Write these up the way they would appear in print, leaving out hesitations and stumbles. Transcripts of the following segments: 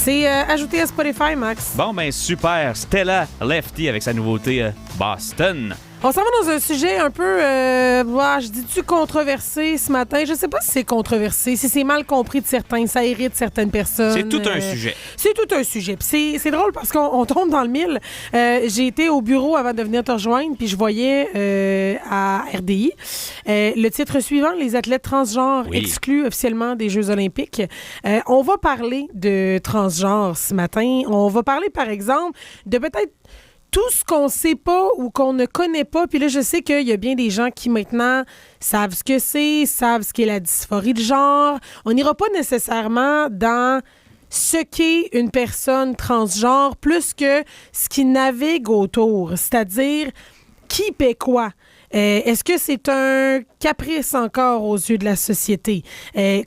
C'est ajouté à Spotify, Max. Bon, ben super. Stella Lefty avec sa nouveauté Boston. On s'en va dans un sujet un peu, je dis-tu controversé ce matin? Je sais pas si c'est controversé, si c'est mal compris de certains, ça irrite certaines personnes. C'est tout un sujet. C'est tout un sujet. Puis c'est drôle parce qu'on tombe dans le mille. J'ai été au bureau avant de venir te rejoindre, puis je voyais à RDI le titre suivant, les athlètes transgenres exclus officiellement des Jeux olympiques. On va parler de transgenre ce matin. On va parler, par exemple, de peut-être tout ce qu'on sait pas ou qu'on ne connaît pas. Puis là, je sais qu'il y a bien des gens qui, maintenant, savent ce que c'est, savent ce qu'est la dysphorie de genre. On n'ira pas nécessairement dans ce qu'est une personne transgenre plus que ce qui navigue autour, c'est-à-dire qui paie quoi. Est-ce que c'est un caprice encore aux yeux de la société?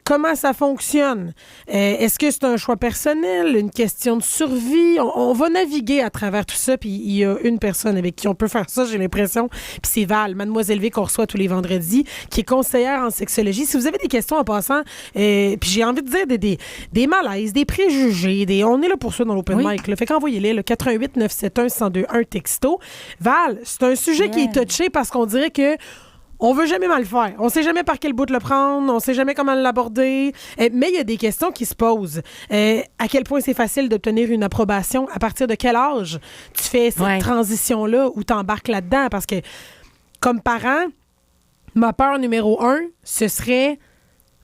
Comment ça fonctionne? Est-ce que c'est un choix personnel, une question de survie? On va naviguer à travers tout ça, puis il y a une personne avec qui on peut faire ça, j'ai l'impression, puis c'est Val, Mademoiselle V, qu'on reçoit tous les vendredis, qui est conseillère en sexologie. Si vous avez des questions en passant, puis j'ai envie de dire des malaises, des préjugés, on est là pour ça dans l'open mic. Là. Fait qu'envoyez-les, le 88 971 1021 texto. Val, c'est un sujet qui est touché parce qu'on dirait que on veut jamais mal faire. On sait jamais par quel bout le prendre. On sait jamais comment l'aborder. Mais il y a des questions qui se posent. À quel point c'est facile d'obtenir une approbation? À partir de quel âge tu fais cette transition-là ou t'embarques là-dedans? Parce que, comme parent, ma peur numéro 1, ce serait...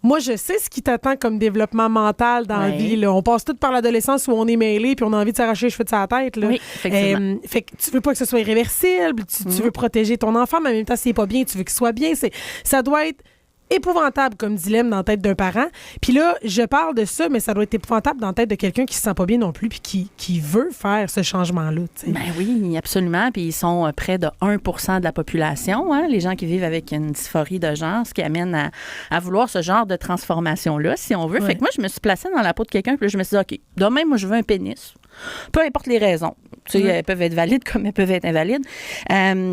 Moi, je sais ce qui t'attend comme développement mental dans la vie. Là. On passe tout par l'adolescence où on est mêlé puis on a envie de s'arracher les cheveux de sa tête. Là. Oui, effectivement. Fait que tu veux pas que ce soit irréversible, tu veux protéger ton enfant, mais en même temps, s'il est pas bien, tu veux qu'il soit bien. Ça doit être épouvantable comme dilemme dans la tête d'un parent. Puis là, je parle de ça, mais ça doit être épouvantable dans la tête de quelqu'un qui se sent pas bien non plus puis qui veut faire ce changement-là. T'sais. Ben oui, absolument. Puis ils sont près de 1% de la population, hein, les gens qui vivent avec une dysphorie de genre, ce qui amène à vouloir ce genre de transformation-là, si on veut. Fait que moi, je me suis placée dans la peau de quelqu'un, puis là, je me suis dit, OK, demain, moi, je veux un pénis. Peu importe les raisons. Tu sais, elles peuvent être valides comme elles peuvent être invalides.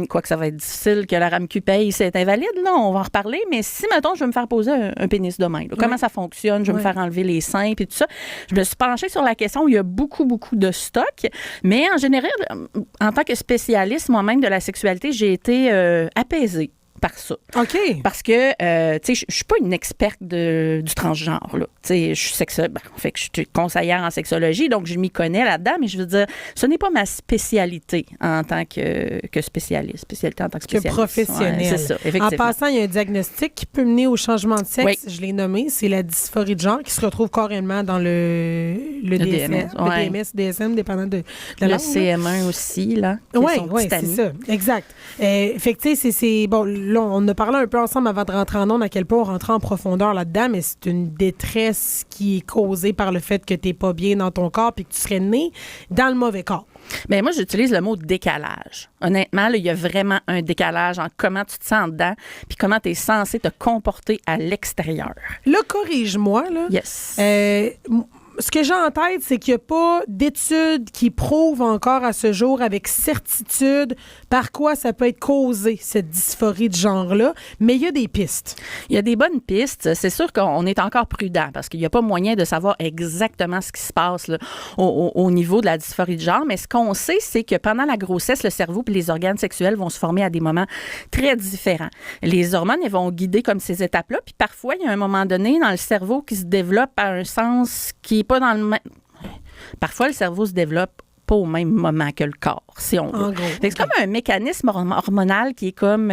Quoique ça va être difficile que la RAMQ paye si elle est invalide, là, on va en reparler. Mais si, mettons, je veux me faire poser un pénis demain, là, comment ça fonctionne, je veux me faire enlever les seins et tout ça. Je me suis penchée sur la question où il y a beaucoup, beaucoup de stock. Mais en général, en tant que spécialiste moi-même de la sexualité, j'ai été apaisée par ça. OK. Parce que, tu sais, je suis pas une experte du transgenre, là. Tu sais, je suis fait que je suis conseillère en sexologie, donc je m'y connais là-dedans, mais je veux dire, ce n'est pas ma spécialité en tant que spécialiste. Spécialité en tant que spécialiste. Que professionnel. Ouais, c'est ça, effectivement. En passant, il y a un diagnostic qui peut mener au changement de sexe. Je l'ai nommé, c'est la dysphorie de genre qui se retrouve carrément dans le DSM, le DMS, DSM, dépendant de la le langue. CM1 aussi, là. Oui, c'est ça. Exact. Fait que, tu sais, c'est... Bon, là, on a parlé un peu ensemble avant de rentrer en ondes à quel point on rentrait en profondeur là-dedans, mais c'est une détresse qui est causée par le fait que t'es pas bien dans ton corps puis que tu serais né dans le mauvais corps. Bien, moi, j'utilise le mot décalage. Honnêtement, là, il y a vraiment un décalage en comment tu te sens dedans puis comment tu es censé te comporter à l'extérieur. Là, corrige-moi, là. Yes. Ce que j'ai en tête, c'est qu'il n'y a pas d'études qui prouvent encore à ce jour avec certitude par quoi ça peut être causé, cette dysphorie de genre-là, mais il y a des pistes. Il y a des bonnes pistes. C'est sûr qu'on est encore prudent parce qu'il n'y a pas moyen de savoir exactement ce qui se passe là, au niveau de la dysphorie de genre, mais ce qu'on sait, c'est que pendant la grossesse, le cerveau et les organes sexuels vont se former à des moments très différents. Les hormones, elles vont guider comme ces étapes-là, puis parfois, il y a un moment donné dans le cerveau qui se développe à un sens qui est pas dans le même... Parfois, le cerveau se développe pas au même moment que le corps, si on veut. C'est comme un mécanisme hormonal qui est comme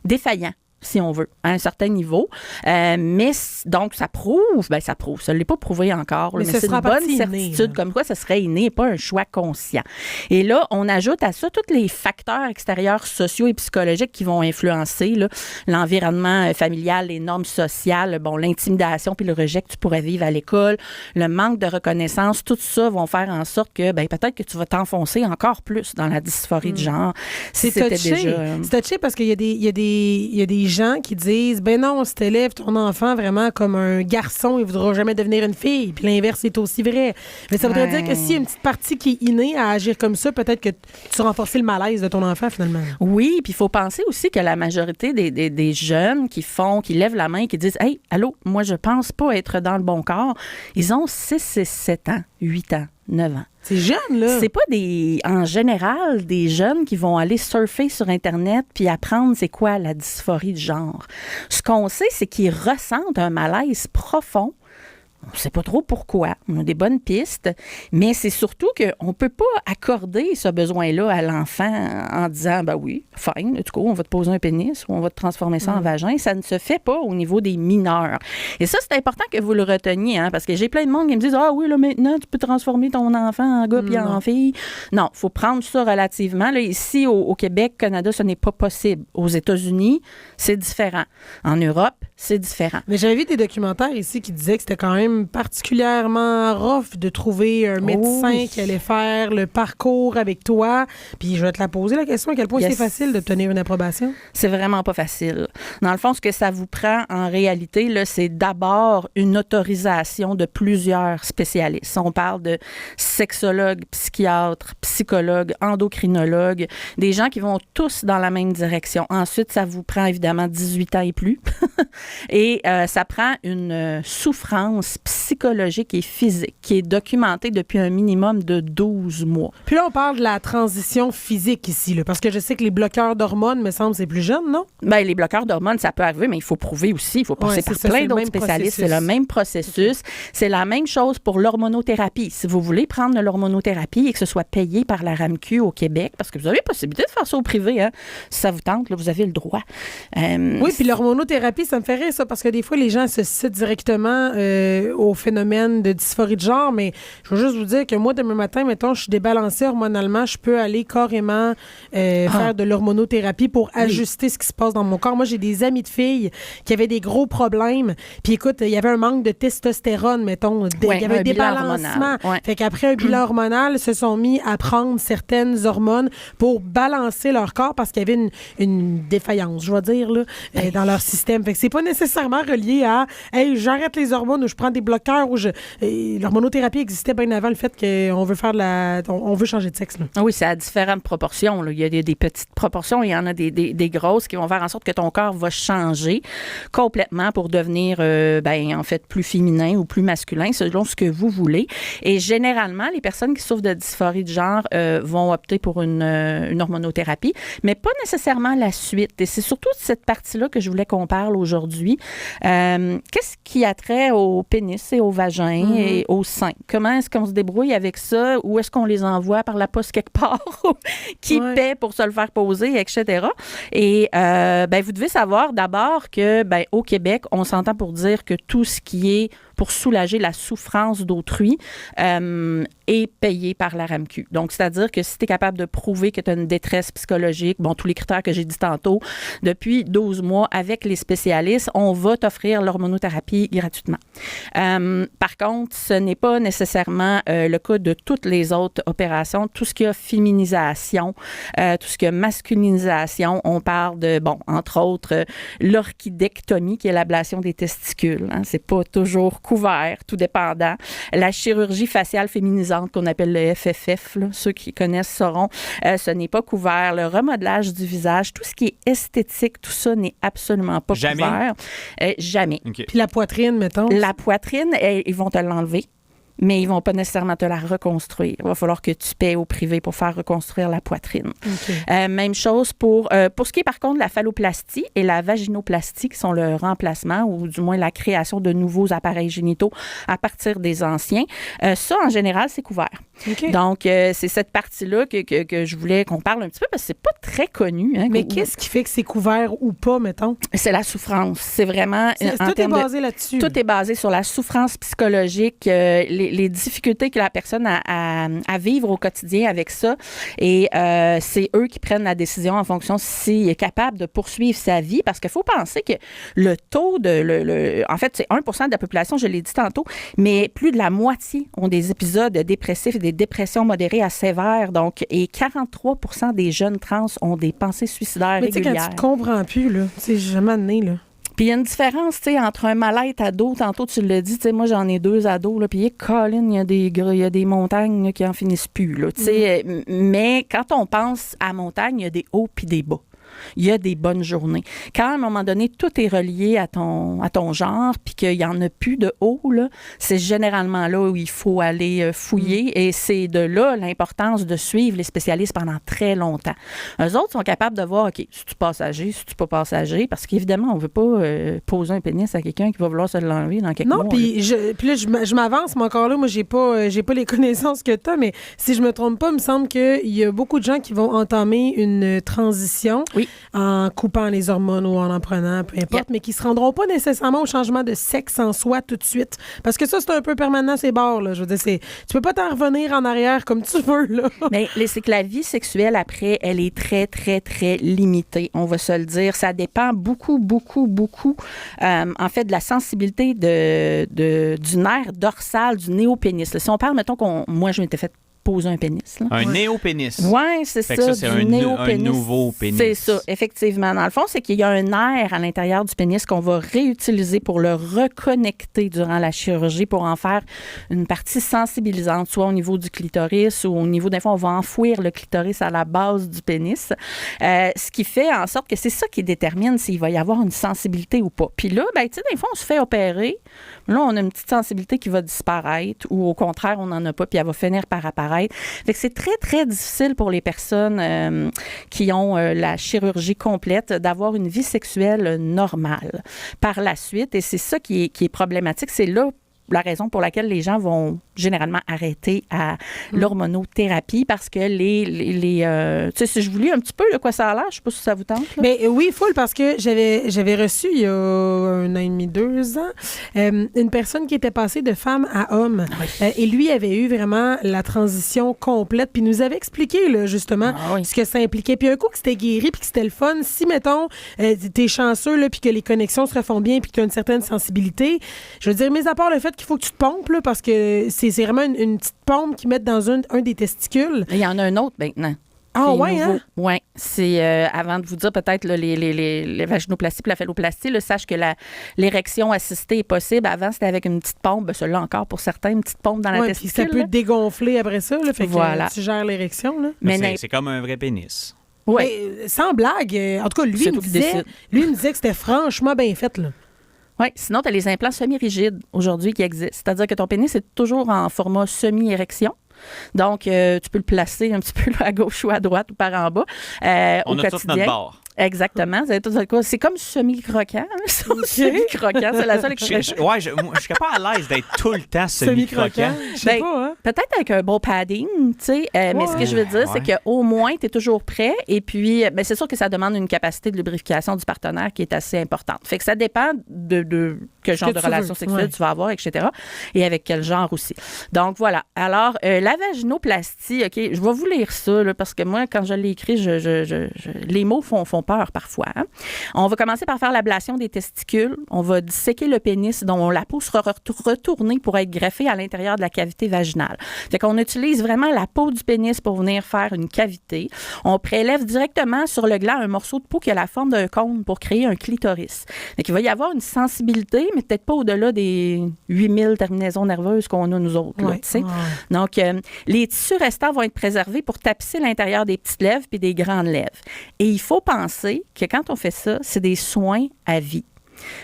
défaillant, si on veut, à un certain niveau. Mais donc, ça prouve, ça ne l'est pas prouvé encore, mais c'est une bonne certitude, comme quoi ça serait inné et pas un choix conscient. Et là, on ajoute à ça tous les facteurs extérieurs sociaux et psychologiques qui vont influencer là, l'environnement familial, les normes sociales, bon, l'intimidation puis le rejet que tu pourrais vivre à l'école, le manque de reconnaissance, tout ça vont faire en sorte que peut-être que tu vas t'enfoncer encore plus dans la dysphorie de genre. C'est touché. C'est touché parce qu'il y a des gens qui disent, ben non, si t'élèves ton enfant vraiment comme un garçon, il voudra jamais devenir une fille. Puis l'inverse est aussi vrai. Mais ça voudrait dire que s'il y a une petite partie qui est innée à agir comme ça, peut-être que tu renforces le malaise de ton enfant, finalement. Oui, puis il faut penser aussi que la majorité des jeunes qui lèvent la main et qui disent « Hey, allô, moi, je pense pas être dans le bon corps », ils ont 6, 7 ans, 8 ans, 9 ans. C'est jeune, là. C'est pas en général des jeunes qui vont aller surfer sur Internet puis apprendre c'est quoi la dysphorie de genre. Ce qu'on sait, c'est qu'ils ressentent un malaise profond. On ne sait pas trop pourquoi. On a des bonnes pistes, mais c'est surtout qu'on ne peut pas accorder ce besoin-là à l'enfant en disant, ben oui, fine, du coup, on va te poser un pénis ou on va te transformer ça en vagin. Ça ne se fait pas au niveau des mineurs. Et ça, c'est important que vous le reteniez, hein, parce que j'ai plein de monde qui me disent, ah oui, là, maintenant, tu peux transformer ton enfant en gars puis en fille. Non, il faut prendre ça relativement. Là, ici, au Québec, Canada, ce n'est pas possible. Aux États-Unis, c'est différent. En Europe, c'est différent. Mais j'avais vu des documentaires ici qui disaient que c'était quand même particulièrement rough de trouver un médecin qui allait faire le parcours avec toi. Puis je vais te la poser, la question, à quel point c'est facile d'obtenir une approbation? C'est vraiment pas facile. Dans le fond, ce que ça vous prend en réalité, là, c'est d'abord une autorisation de plusieurs spécialistes. On parle de sexologues, psychiatres, psychologues, endocrinologues, des gens qui vont tous dans la même direction. Ensuite, ça vous prend évidemment 18 ans et plus. Et ça prend une souffrance psychologique et physique qui est documentée depuis un minimum de 12 mois. Puis là, on parle de la transition physique ici, là, parce que je sais que les bloqueurs d'hormones, me semble, c'est plus jeune, non? Bien, les bloqueurs d'hormones, ça peut arriver, mais il faut prouver aussi. Il faut passer par plein d'autres spécialistes. C'est le même processus. C'est la même chose pour l'hormonothérapie. Si vous voulez prendre de l'hormonothérapie et que ce soit payé par la RAMQ au Québec, parce que vous avez la possibilité de faire ça au privé, hein, si ça vous tente, là, vous avez le droit. Oui, puis l'hormonothérapie, ça me fait rire, ça, parce que des fois, les gens se citent directement au phénomène de dysphorie de genre, mais je veux juste vous dire que moi, demain matin, mettons, je suis débalancée hormonalement, je peux aller carrément faire de l'hormonothérapie pour ajuster ce qui se passe dans mon corps. Moi, j'ai des amis de filles qui avaient des gros problèmes, puis écoute, il y avait un manque de testostérone, mettons, il y avait un débalancement. Fait qu'après un bilan hormonal, se sont mis à prendre certaines hormones pour balancer leur corps parce qu'il y avait une défaillance, je vais dire, là, dans leur système. Fait que c'est pas nécessairement relié à « Hey, j'arrête les hormones » ou « Je prends des bloqueurs » ou l'hormonothérapie existait bien avant le fait qu'on veut faire on veut changer de sexe. Là. Oui, c'est à différentes proportions. Là. Il y a des petites proportions, il y en a des grosses qui vont faire en sorte que ton corps va changer complètement pour devenir, en fait, plus féminin ou plus masculin, selon ce que vous voulez. Et généralement, les personnes qui souffrent de dysphorie de genre vont opter pour une hormonothérapie, mais pas nécessairement la suite. Et c'est surtout cette partie-là que je voulais qu'on parle aujourd'hui. Qu'est-ce qui a trait au pénis et au vagin et au sein? Comment est-ce qu'on se débrouille avec ça? Où est-ce qu'on les envoie par la poste quelque part? Qui paie pour se le faire poser, etc. Et vous devez savoir d'abord que au Québec, on s'entend pour dire que tout ce qui est pour soulager la souffrance d'autrui est payé par la RAMQ. Donc, c'est-à-dire que si tu es capable de prouver que tu as une détresse psychologique, tous les critères que j'ai dit tantôt, depuis 12 mois avec les spécialistes, on va t'offrir l'hormonothérapie gratuitement. Par contre, ce n'est pas nécessairement le cas de toutes les autres opérations. Tout ce qui a féminisation, tout ce qui a masculinisation, on parle de, entre autres, l'orchidectomie, qui est l'ablation des testicules. Hein. C'est pas toujours couvert, tout dépendant. La chirurgie faciale féminisante, qu'on appelle le FFF, là, ceux qui connaissent sauront, ce n'est pas couvert. Le remodelage du visage, tout ce qui est esthétique, tout ça n'est absolument pas couvert. Jamais. Okay. Puis la poitrine, mettons? La poitrine, ils vont te l'enlever, mais ils vont pas nécessairement te la reconstruire. Il va falloir que tu paies au privé pour faire reconstruire la poitrine. Okay. Même chose pour ce qui est par contre la phalloplastie et la vaginoplastie, qui sont le remplacement ou du moins la création de nouveaux appareils génitaux à partir des anciens. Ça, en général, c'est couvert. Okay. Donc, c'est cette partie-là que je voulais qu'on parle un petit peu parce que c'est pas très connu. Hein, mais qu'est-ce qui fait que c'est couvert ou pas, mettons? C'est la souffrance. C'est vraiment... tout est basé là-dessus. Tout est basé sur la souffrance psychologique, les difficultés que la personne a à vivre au quotidien avec ça. Et c'est eux qui prennent la décision en fonction s'il est capable de poursuivre sa vie. Parce qu'il faut penser que le taux en fait, c'est 1% de la population, je l'ai dit tantôt, mais plus de la moitié ont des épisodes dépressifs et des des dépressions modérées à sévères. Donc, et 43% des jeunes trans ont des pensées suicidaires régulières. Mais tu sais, quand tu comprends plus, là, c'est jamais né, là. Puis il y a une différence, tu sais, entre un mal-être ado, tantôt tu l'as dit, tu sais, moi j'en ai 2 ados, là, puis Colin, il y a des montagnes là, qui en finissent plus, là, tu sais. Mais quand on pense à montagne, il y a des hauts puis des bas. Il y a des bonnes journées. Quand, à un moment donné, tout est relié à ton genre, puis qu'il n'y en a plus de haut, là, c'est généralement là où il faut aller fouiller. Et c'est de là l'importance de suivre les spécialistes pendant très longtemps. Eux autres sont capables de voir, OK, si tu passager, si tu pas passager, parce qu'évidemment, on ne veut pas poser un pénis à quelqu'un qui va vouloir se l'enlever dans quelques mois. Non, puis là, je m'avance, mais encore là, moi, j'ai pas les connaissances que tu as, mais si je me trompe pas, il me semble qu'il y a beaucoup de gens qui vont entamer une transition. Oui. En coupant les hormones ou en prenant, peu importe, mais qui ne se rendront pas nécessairement au changement de sexe en soi tout de suite. Parce que ça, c'est un peu permanent, ces bords, là. Je veux dire, tu peux pas t'en revenir en arrière comme tu veux, là. Mais c'est que la vie sexuelle, après, elle est très, très, très limitée, on va se le dire. Ça dépend beaucoup, beaucoup, beaucoup, en fait, de la sensibilité du nerf dorsal du néopénis. Si on parle, mettons moi, je m'étais fait poser un pénis. Là. Un néopénis. Oui, c'est ça. Ça, c'est un nouveau pénis. C'est ça, effectivement. Dans le fond, c'est qu'il y a un nerf à l'intérieur du pénis qu'on va réutiliser pour le reconnecter durant la chirurgie pour en faire une partie sensibilisante, soit au niveau du clitoris ou au niveau, des fois, on va enfouir le clitoris à la base du pénis. Ce qui fait en sorte que c'est ça qui détermine s'il va y avoir une sensibilité ou pas. Puis là, ben, tu sais, des fois, on se fait opérer. Là, on a une petite sensibilité qui va disparaître ou au contraire, on n'en a pas puis elle va finir par apparaître. Fait que c'est très, très difficile pour les personnes qui ont la chirurgie complète d'avoir une vie sexuelle normale par la suite. Et c'est ça qui est problématique. C'est là la raison pour laquelle les gens vont généralement arrêter à l'hormonothérapie parce que tu sais, si je vous lis un petit peu de quoi ça a l'air, je sais pas si ça vous tente. Là. Mais oui, full, parce que j'avais reçu il y a 1 an et demi, 2 ans, une personne qui était passée de femme à homme. Oui. Et lui avait eu vraiment la transition complète, puis nous avait expliqué, là, justement, ce que ça impliquait. Puis un coup que c'était guéri, puis que c'était le fun, si, mettons, t'es chanceux, là, puis que les connexions se refont bien, puis que tu as une certaine sensibilité, je veux dire, mis à part le fait qu'il faut que tu te pompes, là, parce que c'est vraiment une petite pompe qu'ils mettent dans un des testicules. Il y en a un autre maintenant. Ah ouais, hein? Oui, c'est avant de vous dire peut-être là, les vaginoplasties et la phalloplastie, là, sache que l'érection assistée est possible. Avant, c'était avec une petite pompe. Ben, celui-là encore pour certains, une petite pompe dans la testicule. Puis ça peut dégonfler après ça, là, fait voilà. que tu gères l'érection. Là. Mais c'est comme un vrai pénis. Oui. Sans blague. En tout cas, lui, il me disait que c'était franchement bien fait, là. Oui, sinon, tu as les implants semi-rigides aujourd'hui qui existent. C'est-à-dire que ton pénis est toujours en format semi-érection. Donc, tu peux le placer un petit peu là, à gauche ou à droite ou par en bas. On a tous notre bord. Exactement. C'est comme semi-croquant. Semi-croquant, c'est la seule expression. Je suis pas à l'aise d'être tout le temps semi-croquant. Je sais pas, hein? Peut-être avec un bon padding, tu sais. Mais ce que je veux dire, c'est qu'au moins, tu es toujours prêt. Et puis, c'est sûr que ça demande une capacité de lubrification du partenaire qui est assez importante. Fait que ça dépend de quel genre de relation sexuelle tu vas avoir, etc. Et avec quel genre aussi. Donc, voilà. Alors, la vaginoplastie, OK, je vais vous lire ça, là, parce que moi, quand je l'ai écrit, les mots font peur parfois. Hein? On va commencer par faire l'ablation des testicules. On va disséquer le pénis dont la peau sera retournée pour être greffée à l'intérieur de la cavité vaginale. Fait qu'on utilise vraiment la peau du pénis pour venir faire une cavité. On prélève directement sur le gland un morceau de peau qui a la forme d'un cône pour créer un clitoris. Fait qu'il va y avoir une sensibilité, mais peut-être pas au-delà des 8000 terminaisons nerveuses qu'on a nous autres. Là, donc, les tissus restants vont être préservés pour tapisser l'intérieur des petites lèvres puis des grandes lèvres. Et il faut penser que quand on fait ça, c'est des soins à vie.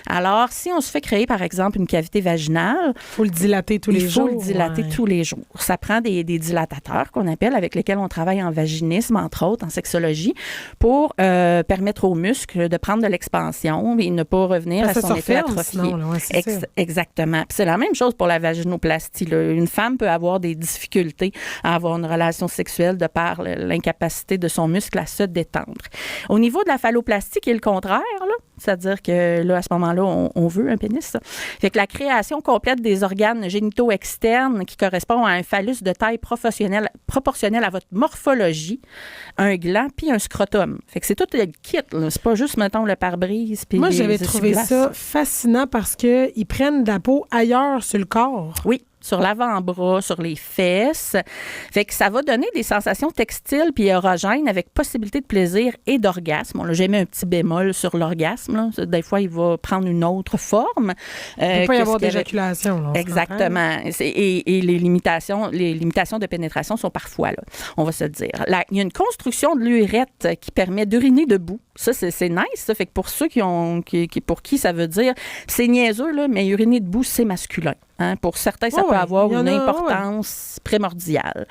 Alors, si on se fait créer, par exemple, une cavité vaginale... Il faut le dilater tous les jours. Il faut le dilater tous les jours. Ça prend des dilatateurs qu'on appelle, avec lesquels on travaille en vaginisme, entre autres, en sexologie, pour permettre aux muscles de prendre de l'expansion et ne pas revenir à son état atrophié. Exactement. Puis c'est la même chose pour la vaginoplastie. Là. Une femme peut avoir des difficultés à avoir une relation sexuelle de par l'incapacité de son muscle à se détendre. Au niveau de la phalloplastie, qui est le contraire, là, c'est-à-dire que là, à ce moment-là, on veut un pénis. Ça. Fait que la création complète des organes génitaux externes qui correspond à un phallus de taille proportionnelle à votre morphologie, un gland puis un scrotum. Fait que c'est tout le kit. Là. C'est pas juste, mettons, le pare-brise. Moi, j'avais trouvé ça fascinant parce qu'ils prennent de la peau ailleurs sur le corps. Oui. sur l'avant-bras, sur les fesses. Fait que ça va donner des sensations textiles puis érogènes avec possibilité de plaisir et d'orgasme. Là, j'ai mis un petit bémol sur l'orgasme. Là. Des fois, il va prendre une autre forme. Il ne peut pas y avoir d'éjaculation. Là, exactement. Et les limitations de pénétration sont parfois là, on va se le dire. Il y a une construction de l'urètre qui permet d'uriner debout. Ça, c'est nice. Ça. Fait que pour ceux pour qui ça veut dire, c'est niaiseux, là, mais uriner debout, c'est masculin. Hein? Pour certains, ça peut avoir une importance primordiale.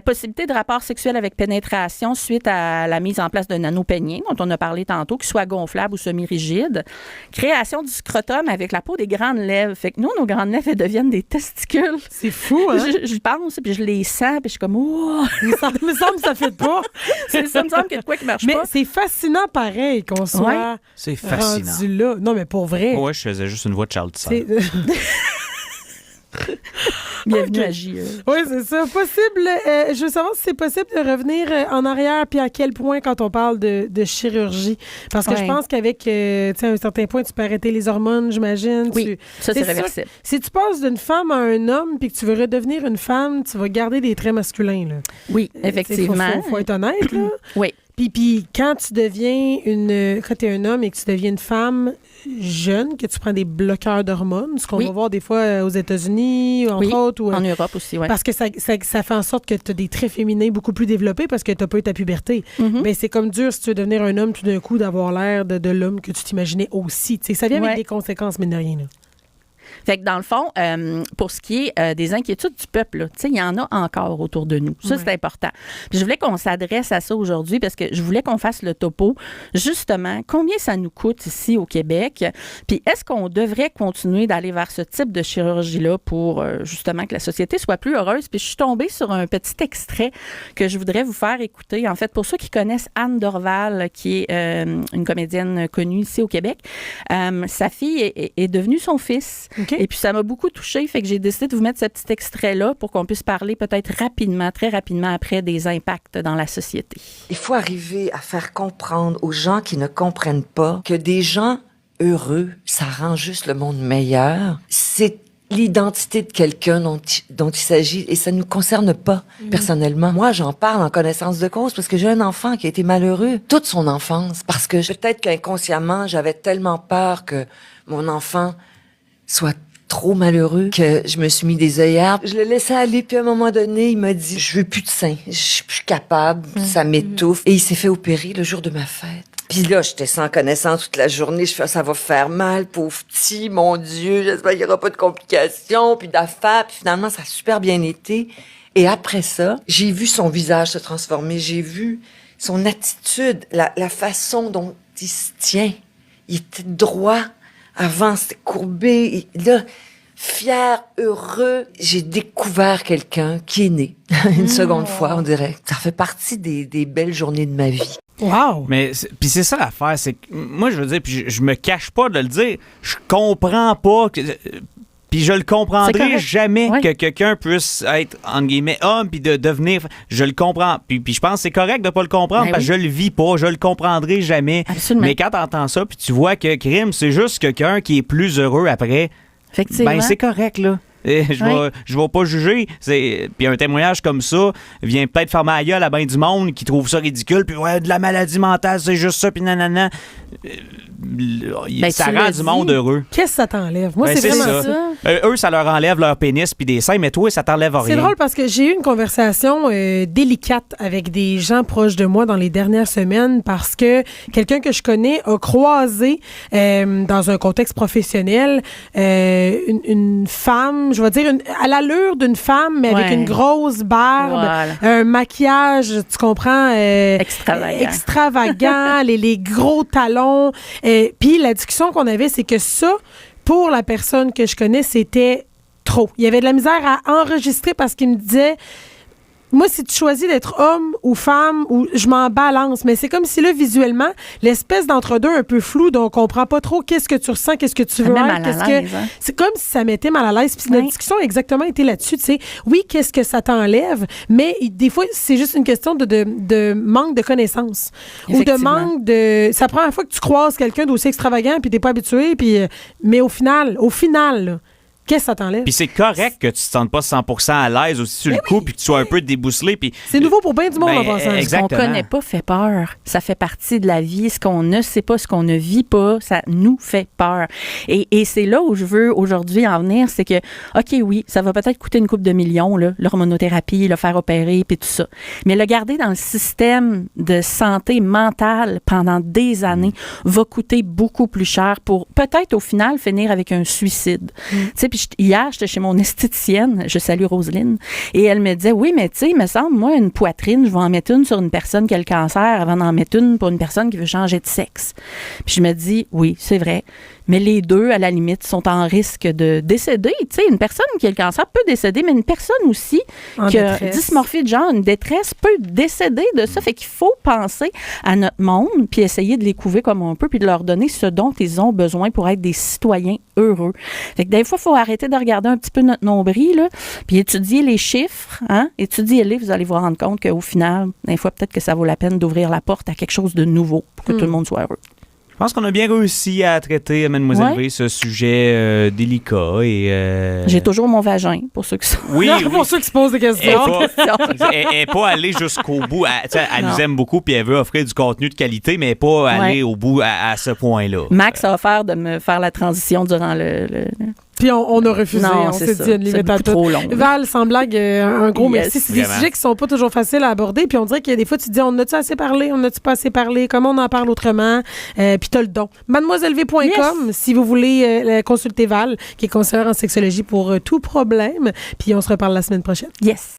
Possibilité de rapport sexuel avec pénétration suite à la mise en place d'un anneau peigné, dont on a parlé tantôt, qui soit gonflable ou semi-rigide. Création du scrotum avec la peau des grandes lèvres. Fait que nous, nos grandes lèvres, elles deviennent des testicules. C'est fou, hein? Je pense, puis je les sens, puis je suis comme, oh! Il me semble que ça fait pas. Ça me semble qu'il y a de quoi qui marche pas. Mais c'est fascinant pareil qu'on soit c'est fascinant. rendu là. Non, mais pour vrai. Ouais, je faisais juste une voix de Charles Tissot. Bienvenue à J. Oui, c'est ça. Possible. Je veux savoir si c'est possible de revenir en arrière, puis à quel point quand on parle de chirurgie. Parce que je pense qu'avec à un certain point, tu peux arrêter les hormones, j'imagine. Oui, ça, c'est réversible. Si tu passes d'une femme à un homme, puis que tu veux redevenir une femme, tu vas garder des traits masculins. Là. Oui, effectivement. Faut être honnête. Là. Oui. Puis quand tu deviens quand tu es un homme et que tu deviens une femme jeune, que tu prends des bloqueurs d'hormones, ce qu'on va voir des fois aux États-Unis, entre autres. Ou, en Europe aussi, oui. Parce que ça fait en sorte que tu as des traits féminins beaucoup plus développés parce que tu n'as pas eu ta puberté. Mais c'est comme dur si tu veux devenir un homme tout d'un coup d'avoir l'air de l'homme que tu t'imaginais aussi. T'sais, ça vient avec des conséquences, mine de rien. Là. Fait que dans le fond, pour ce qui est des inquiétudes du peuple, il y en a encore autour de nous. Ça, c'est important. Puis je voulais qu'on s'adresse à ça aujourd'hui parce que je voulais qu'on fasse le topo. Justement, combien ça nous coûte ici au Québec? Puis est-ce qu'on devrait continuer d'aller vers ce type de chirurgie-là pour justement que la société soit plus heureuse? Puis je suis tombée sur un petit extrait que je voudrais vous faire écouter. En fait, pour ceux qui connaissent Anne Dorval, qui est une comédienne connue ici au Québec, sa fille est devenue son fils. Okay. Et puis, ça m'a beaucoup touchée. Fait que j'ai décidé de vous mettre ce petit extrait-là pour qu'on puisse parler peut-être rapidement, très rapidement après des impacts dans la société. Il faut arriver à faire comprendre aux gens qui ne comprennent pas que des gens heureux, ça rend juste le monde meilleur. C'est l'identité de quelqu'un dont il s'agit et ça ne nous concerne pas personnellement. Moi, j'en parle en connaissance de cause parce que j'ai un enfant qui a été malheureux toute son enfance parce que peut-être qu'inconsciemment, j'avais tellement peur que mon enfant soit trop malheureux que je me suis mis des œillères. Je le laissais aller, puis à un moment donné, il m'a dit « Je veux plus de sein, je suis plus capable, ça m'étouffe. » Et il s'est fait opérer le jour de ma fête. Puis là, j'étais sans connaissance toute la journée. Je fais « Ça va faire mal, pauvre petit, mon Dieu, j'espère qu'il n'y aura pas de complications, puis d'affaires. » Puis finalement, ça a super bien été. Et après ça, j'ai vu son visage se transformer, j'ai vu son attitude, la façon dont il se tient. Il était droit. Avant, c'était courbé. Et là, fier, heureux, j'ai découvert quelqu'un qui est né. Une seconde fois, on dirait. Ça fait partie des belles journées de ma vie. Wow! Mais puis c'est ça l'affaire, c'est que moi, je veux dire, puis je me cache pas de le dire, je comprends pas puis je le comprendrai jamais que quelqu'un puisse être, entre guillemets, homme puis de devenir... Je le comprends. Puis je pense que c'est correct de pas le comprendre parce que je le vis pas, je le comprendrai jamais. Absolument. Mais quand t'entends ça puis tu vois que crime, c'est juste quelqu'un qui est plus heureux après, ben c'est correct, là. Je vais pas juger. Puis un témoignage comme ça vient peut-être faire ma gueule à ben du monde qui trouve ça ridicule. Puis de la maladie mentale, c'est juste ça. Puis nanana. Ça rend du monde heureux. Qu'est-ce que ça t'enlève? Moi, c'est vraiment ça. Eux, ça leur enlève leur pénis puis des seins, mais toi, ça t'enlève rien. C'est drôle parce que j'ai eu une conversation délicate avec des gens proches de moi dans les dernières semaines parce que quelqu'un que je connais a croisé dans un contexte professionnel une femme, je vais dire, à l'allure d'une femme, mais avec une grosse barbe, un maquillage, tu comprends, extravagant, les gros talons. Puis la discussion qu'on avait, c'est que ça, pour la personne que je connais, c'était trop. Il y avait de la misère à enregistrer parce qu'il me disait... Moi, si tu choisis d'être homme ou femme, ou je m'en balance, mais c'est comme si là, visuellement, l'espèce d'entre-deux un peu flou, donc on comprend pas trop qu'est-ce que tu ressens, qu'est-ce que tu veux être. C'est comme si ça mettait mal à l'aise. Puis notre discussion a exactement été là-dessus. Tu sais, oui, qu'est-ce que ça t'enlève, mais des fois, c'est juste une question de manque de connaissances. Ou de manque de... C'est la première fois que tu croises quelqu'un d'aussi extravagant, puis t'es pas habitué, puis... Mais au final, là, Qu'est-ce que ça t'enlève? Puis c'est correct que tu te sentes pas 100% à l'aise aussi sur le coup, puis que tu sois un peu débousselé. Puis c'est nouveau pour bien du monde en passant. Ce qu'on connaît pas fait peur. Ça fait partie de la vie. Ce qu'on ne sait pas, ce qu'on ne vit pas, ça nous fait peur. Et c'est là où je veux aujourd'hui en venir, c'est que, OK, oui, ça va peut-être coûter une couple de millions, là, l'hormonothérapie, le faire opérer, puis tout ça. Mais le garder dans le système de santé mentale pendant des années va coûter beaucoup plus cher pour peut-être au final finir avec un suicide. Tu sais, puis hier, j'étais chez mon esthéticienne, je salue Roselyne, et elle me disait, oui, mais tu sais, il me semble, moi, une poitrine, je vais en mettre une sur une personne qui a le cancer avant d'en mettre une pour une personne qui veut changer de sexe. Puis je me dis, oui, c'est vrai. Mais les deux, à la limite, sont en risque de décéder. Tu sais, une personne qui a le cancer peut décéder, mais une personne aussi qui a dysmorphie de genre, une détresse, peut décéder de ça. Fait qu'il faut penser à notre monde, puis essayer de les couver comme on peut, puis de leur donner ce dont ils ont besoin pour être des citoyens heureux. Fait que des fois, il faut arrêter de regarder un petit peu notre nombril, là, puis étudier les chiffres, hein? Étudiez-les, vous allez vous rendre compte qu'au final, des fois, peut-être que ça vaut la peine d'ouvrir la porte à quelque chose de nouveau pour que tout le monde soit heureux. Je pense qu'on a bien réussi à traiter, Mademoiselle V, ce sujet délicat. J'ai toujours mon vagin, pour ceux qui sont... Oui, pour ceux qui se posent des questions. Elle n'est pas allée jusqu'au bout. Elle nous aime beaucoup, puis elle veut offrir du contenu de qualité, mais pas aller au bout à ce point-là. Max a offert de me faire la transition durant le... Puis on a refusé. Non, on s'est dit, une limite à tout. trop long. Val, sans blague, un gros merci. C'est des sujets qui sont pas toujours faciles à aborder. Puis on dirait qu'il y a des fois, tu te dis, on a-tu assez parlé? On a-tu pas assez parlé? Comment on en parle autrement? Puis t'as le don. Mademoiselleve.com, si vous voulez consulter Val, qui est conseillère en sexologie pour tout problème. Puis on se reparle la semaine prochaine. Yes.